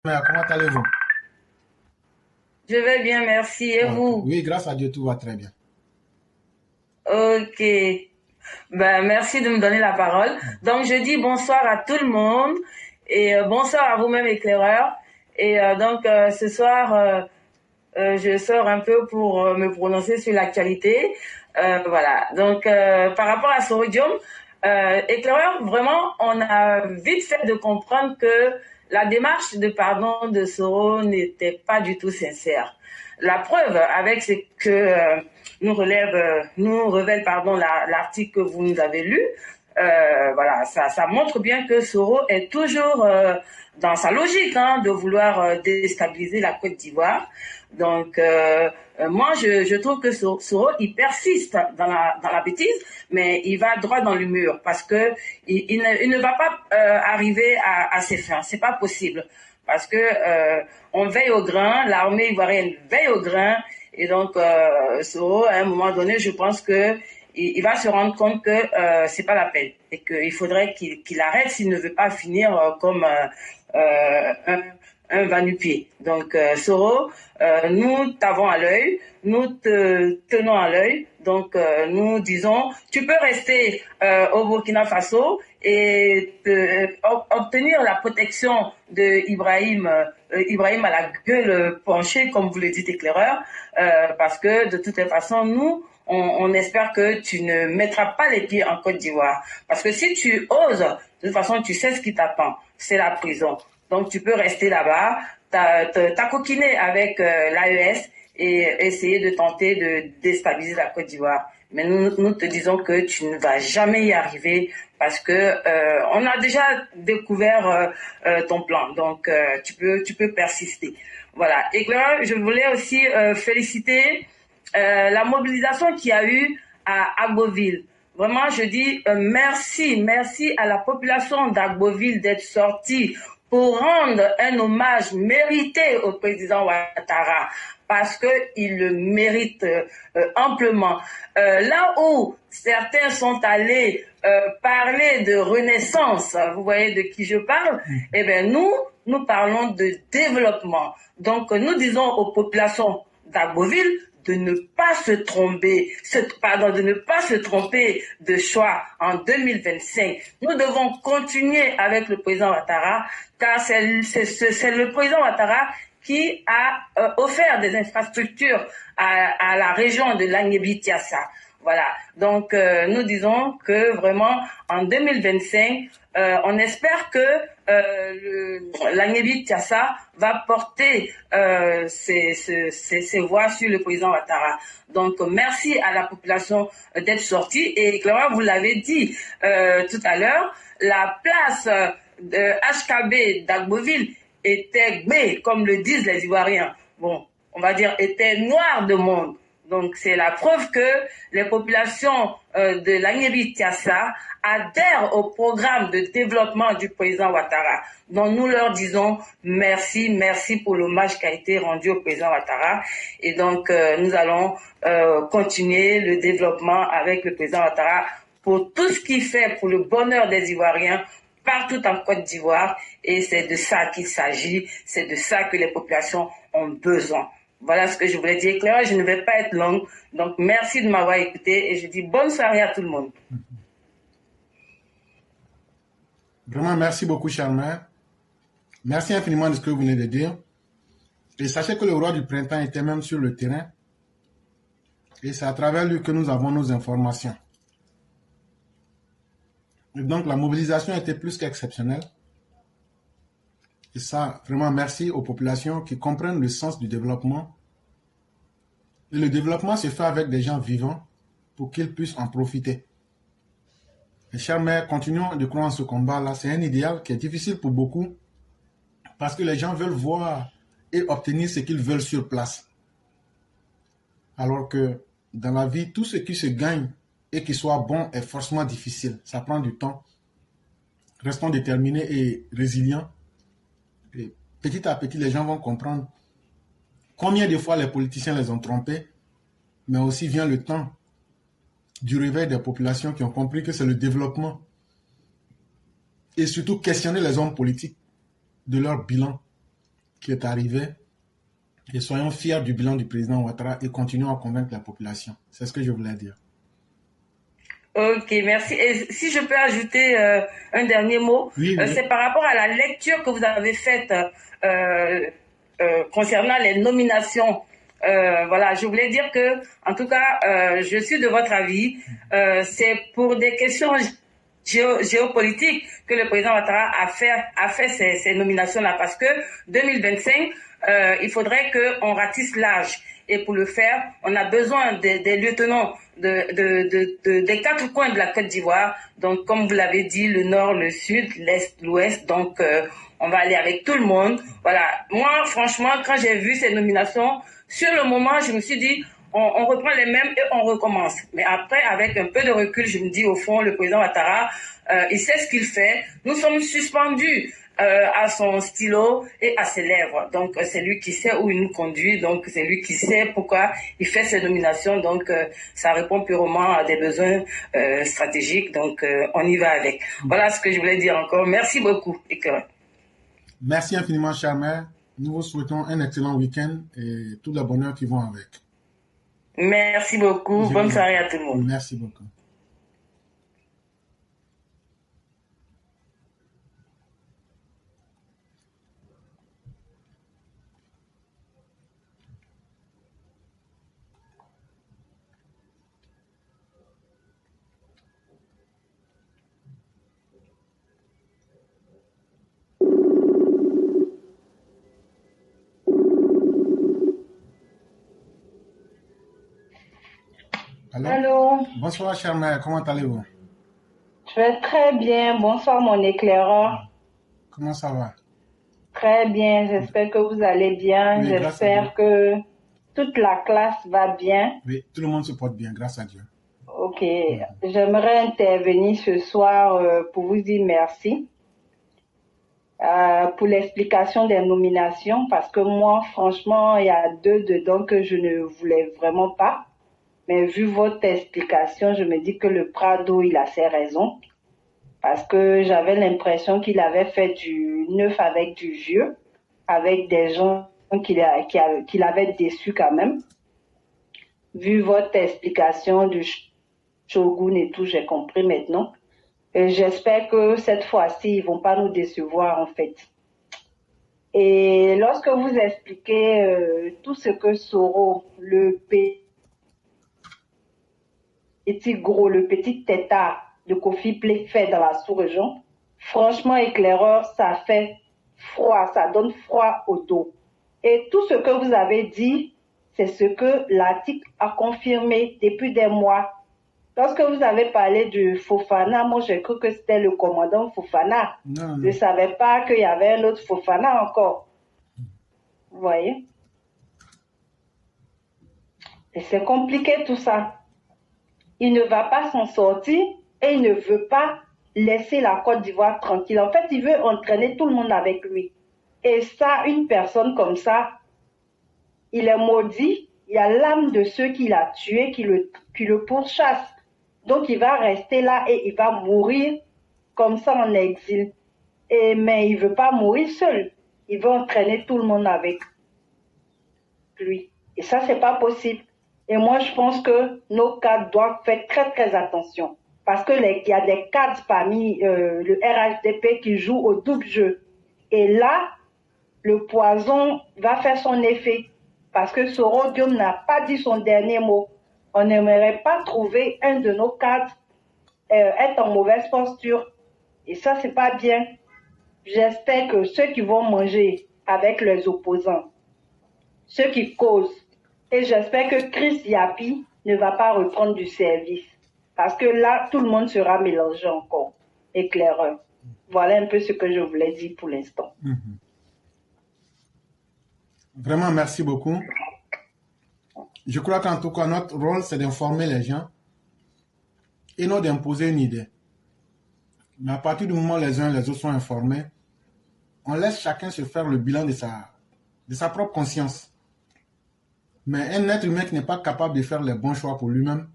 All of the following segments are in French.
Mère, comment allez-vous? Je vais bien, merci. Et Ok. vous? Oui, grâce à Dieu, tout va très bien. Ok. Ben, merci de me donner la parole. Donc, je dis bonsoir à tout le monde et bonsoir à vous-même, éclaireur. Et ce soir, je sors un peu pour me prononcer sur l'actualité. Voilà. Par rapport à Sorodium, éclaireur, vraiment, on a vite fait de comprendre que la démarche de pardon de Soro n'était pas du tout sincère. La preuve avec ce que nous révèle pardon l'article que vous nous avez lu. Voilà, ça montre bien que Soro est toujours dans sa logique de vouloir déstabiliser la Côte d'Ivoire. Moi, je trouve que Soro, il persiste dans la bêtise, mais il va droit dans le mur parce que il ne va pas arriver à ses fins. C'est pas possible parce que on veille au grain, l'armée ivoirienne veille au grain, et Soro, à un moment donné, je pense que il va se rendre compte que c'est pas la peine et qu'il faudrait qu'il arrête s'il ne veut pas finir comme un va-nu-pied. Soro, nous t'avons à l'œil, nous te tenons à l'œil. Nous disons, tu peux rester au Burkina Faso et obtenir la protection de Ibrahim à la gueule penchée, comme vous le dites, éclaireur, parce que de toutes les façons, nous, on espère que tu ne mettras pas les pieds en Côte d'Ivoire. Parce que si tu oses, de toute façon, tu sais ce qui t'attend. C'est la prison. Donc, tu peux rester là-bas, t'acoquiner avec l'AES et essayer de tenter de déstabiliser la Côte d'Ivoire. Mais nous te disons que tu ne vas jamais y arriver parce que on a déjà découvert ton plan. Tu peux persister. Voilà. Et là, je voulais aussi féliciter la mobilisation qu'il y a eu à Agboville. Vraiment, je dis merci à la population d'Agboville d'être sortie pour rendre un hommage mérité au président Ouattara parce qu'il le mérite amplement. Là où certains sont allés parler de renaissance, vous voyez de qui je parle, eh bien nous parlons de développement. Donc nous disons aux populations d'Agboville de ne pas se tromper, de ne pas se tromper de choix en 2025. Nous devons continuer avec le président Ouattara, car c'est le président Ouattara qui a offert des infrastructures à la région de l'Agnebi-Tiassa. Voilà. Nous disons que vraiment, en 2025, on espère que l'Agnebi Tiassa va porter ses voix sur le président Ouattara. Donc, merci à la population d'être sortie. Et Clara, vous l'avez dit tout à l'heure, la place de HKB d'Agboville était B, comme le disent les Ivoiriens. Bon, on va dire était noire de monde. Donc, c'est la preuve que les populations de l'Agnebi-Tiassa adhèrent au programme de développement du président Ouattara. Donc, nous leur disons merci pour l'hommage qui a été rendu au président Ouattara. Et nous allons continuer le développement avec le président Ouattara pour tout ce qu'il fait pour le bonheur des Ivoiriens partout en Côte d'Ivoire. Et c'est de ça qu'il s'agit, c'est de ça que les populations ont besoin. Voilà ce que je voulais dire, Clara. Je ne vais pas être longue. Donc, merci de m'avoir écouté et je dis bonne soirée à tout le monde. Vraiment, merci beaucoup, chère mère. Merci infiniment de ce que vous venez de dire. Et sachez que le roi du printemps était même sur le terrain. Et c'est à travers lui que nous avons nos informations. Et donc, la mobilisation était plus qu'exceptionnelle. Et ça, vraiment, merci aux populations qui comprennent le sens du développement. Et le développement se fait avec des gens vivants pour qu'ils puissent en profiter. Et chère mère, continuons de croire en ce combat-là. C'est un idéal qui est difficile pour beaucoup parce que les gens veulent voir et obtenir ce qu'ils veulent sur place. Alors que dans la vie, tout ce qui se gagne et qui soit bon est forcément difficile. Ça prend du temps. Restons déterminés et résilients. Et petit à petit, les gens vont comprendre combien de fois les politiciens les ont trompés, mais aussi vient le temps du réveil des populations qui ont compris que c'est le développement. Et surtout questionner les hommes politiques de leur bilan qui est arrivé et soyons fiers du bilan du président Ouattara et continuons à convaincre la population. C'est ce que je voulais dire. Ok, merci. Et si je peux ajouter un dernier mot, Oui, oui. c'est par rapport à la lecture que vous avez faite concernant les nominations. Voilà, je voulais dire que, en tout cas, je suis de votre avis. C'est pour des questions géopolitiques que le président Ouattara a fait ces nominations-là, parce que 2025, il faudrait qu'on ratisse l'âge. Et pour le faire, on a besoin des lieutenants des quatre coins de la Côte d'Ivoire. Donc, comme vous l'avez dit, le nord, le sud, l'est, l'ouest. Donc, on va aller avec tout le monde. Voilà. Moi, franchement, quand j'ai vu ces nominations, sur le moment, je me suis dit, on reprend les mêmes et on recommence. Mais après, avec un peu de recul, je me dis, au fond, le président Ouattara, il sait ce qu'il fait. Nous sommes suspendus à son stylo et à ses lèvres. Donc, c'est lui qui sait où il nous conduit. Donc, c'est lui qui sait pourquoi il fait ces nominations. Donc, ça répond purement à des besoins stratégiques. Donc, on y va avec. Voilà ce que je voulais dire encore. Merci beaucoup. Merci infiniment, cher maire. Nous vous souhaitons un excellent week-end et tout le bonheur qui vont avec. Merci beaucoup. Bonne soirée à tout le monde. Merci beaucoup. Allô. Bonsoir, cher maire. Comment allez-vous? Je vais très bien. Bonsoir, mon éclaireur. Comment ça va? Très bien. J'espère que vous allez bien. Oui, j'espère que toute la classe va bien. Oui, tout le monde se porte bien, grâce à Dieu. Ok. J'aimerais intervenir ce soir pour vous dire merci pour l'explication des nominations, parce que moi, franchement, il y a 2 dedans que je ne voulais vraiment pas. Mais vu votre explication, je me dis que le Prado, il a ses raisons. Parce que j'avais l'impression qu'il avait fait du neuf avec du vieux, avec des gens qu'il avait déçus quand même. Vu votre explication du Shogun et tout, j'ai compris maintenant. Et j'espère que cette fois-ci, ils vont pas nous décevoir en fait. Et lorsque vous expliquez tout ce que Soro, le petit tétard de Kofi Plé fait dans la sous-région, franchement, éclaireur, ça fait froid, ça donne froid au dos. Et tout ce que vous avez dit, c'est ce que l'ATIC a confirmé depuis des mois. Lorsque vous avez parlé du Fofana, moi j'ai cru que c'était le commandant Fofana. Non. Je ne savais pas qu'il y avait un autre Fofana encore. Vous voyez? Et c'est compliqué tout ça. Il ne va pas s'en sortir et il ne veut pas laisser la Côte d'Ivoire tranquille. En fait, il veut entraîner tout le monde avec lui. Et ça, une personne comme ça, il est maudit. Il y a l'âme de ceux qu'il a tués qui le pourchasse. Donc, il va rester là et il va mourir comme ça en exil. Mais il ne veut pas mourir seul. Il veut entraîner tout le monde avec lui. Et ça, c'est pas possible. Et moi, je pense que nos cadres doivent faire très, très attention. Parce que il y a des cadres parmi le RHDP qui jouent au double jeu. Et là, le poison va faire son effet. Parce que Soro Diom n'a pas dit son dernier mot. On n'aimerait pas trouver un de nos cadres être en mauvaise posture. Et ça, c'est pas bien. J'espère que ceux qui vont manger avec les opposants, ceux qui causent, et j'espère que Chris Yapi ne va pas reprendre du service. Parce que là, tout le monde sera mélangé encore. Éclaireur. Voilà un peu ce que je voulais dire pour l'instant. Vraiment, merci beaucoup. Je crois qu'en tout cas, notre rôle, c'est d'informer les gens et non d'imposer une idée. Mais à partir du moment où les uns et les autres sont informés, on laisse chacun se faire le bilan de sa propre conscience. Mais un être humain qui n'est pas capable de faire les bons choix pour lui-même,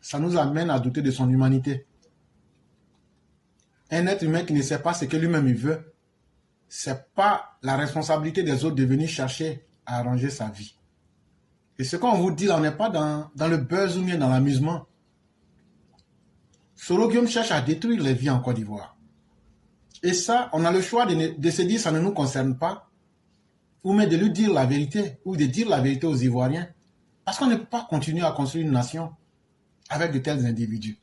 ça nous amène à douter de son humanité. Un être humain qui ne sait pas ce que lui-même il veut, ce n'est pas la responsabilité des autres de venir chercher à arranger sa vie. Et ce qu'on vous dit là, on n'est pas dans le buzz ou bien dans l'amusement. Soro Guillaume cherche à détruire les vies en Côte d'Ivoire. Et ça, on a le choix de se dire ça ne nous concerne pas, ou même de lui dire la vérité, ou de dire la vérité aux Ivoiriens. Parce qu'on ne peut pas continuer à construire une nation avec de tels individus.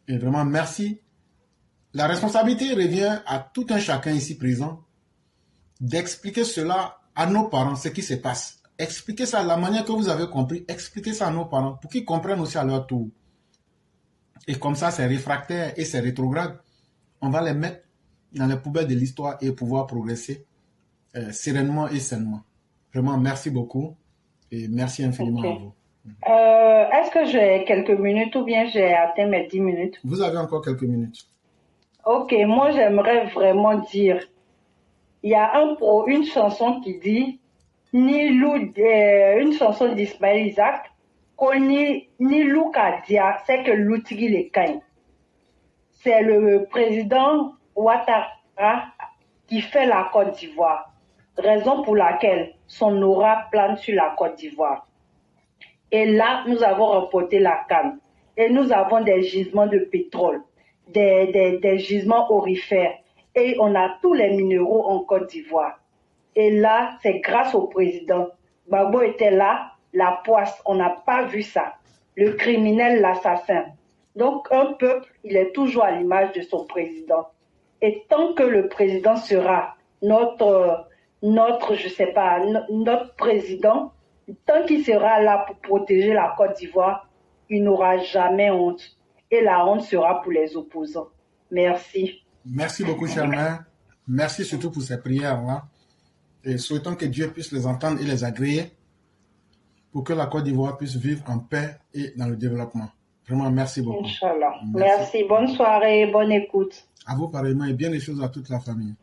Et vraiment, merci. La responsabilité revient à tout un chacun ici présent d'expliquer cela à nos parents, ce qui se passe. Expliquez ça de la manière que vous avez compris. Expliquez ça à nos parents pour qu'ils comprennent aussi à leur tour. Et comme ça, ces réfractaires et ces rétrogrades, on va les mettre dans les poubelles de l'histoire et pouvoir progresser sereinement et sainement. Vraiment, merci beaucoup et merci infiniment à vous. Est-ce que j'ai quelques minutes ou bien j'ai atteint mes 10 minutes? Vous avez encore quelques minutes. Ok, moi j'aimerais vraiment dire, il y a une chanson qui dit, une chanson d'Ismaël Isaac, ni Loukadia, c'est que l'outil les gagne. C'est le président Ouattara qui fait la Côte d'Ivoire, raison pour laquelle son aura plane sur la Côte d'Ivoire. Et là, nous avons remporté la CAN. Et nous avons des gisements de pétrole, des gisements aurifères. Et on a tous les minéraux en Côte d'Ivoire. Et là, c'est grâce au président. Gbagbo était là, la poisse, on n'a pas vu ça. Le criminel, l'assassin. Donc, un peuple, il est toujours à l'image de son président. Et tant que le président sera notre président, tant qu'il sera là pour protéger la Côte d'Ivoire, il n'aura jamais honte. Et la honte sera pour les opposants. Merci. Merci beaucoup, cher mère. Merci surtout pour ces prières-là. Et souhaitons que Dieu puisse les entendre et les agréer pour que la Côte d'Ivoire puisse vivre en paix et dans le développement. Vraiment, merci beaucoup. Inch'Allah. Merci. Bonne soirée, bonne écoute. À vous pareillement et bien des choses à toute la famille.